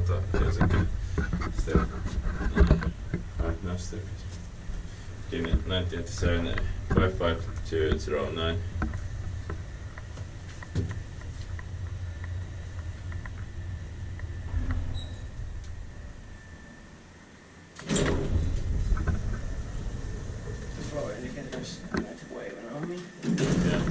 Laivalahdenkaari, Helsinki. Step. Right now, step. Give me 1987 55209. Floor indicators waving on me. Yeah.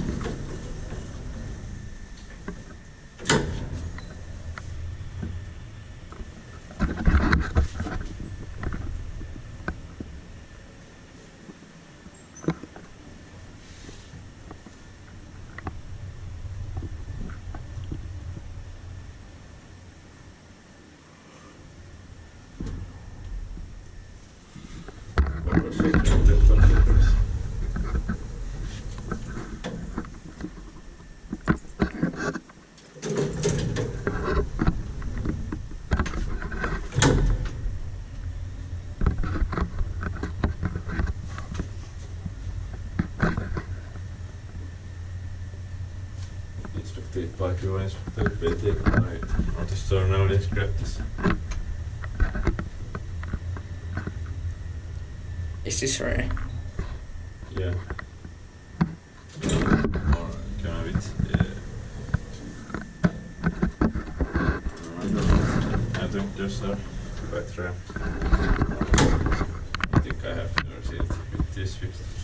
Inspekteert by Kiwa, Inspecta by Otis now Inspecta. Is this rare? Yeah. Or can I bit? Yeah. I think those are quite rare. I think I have never seen it with this fixed.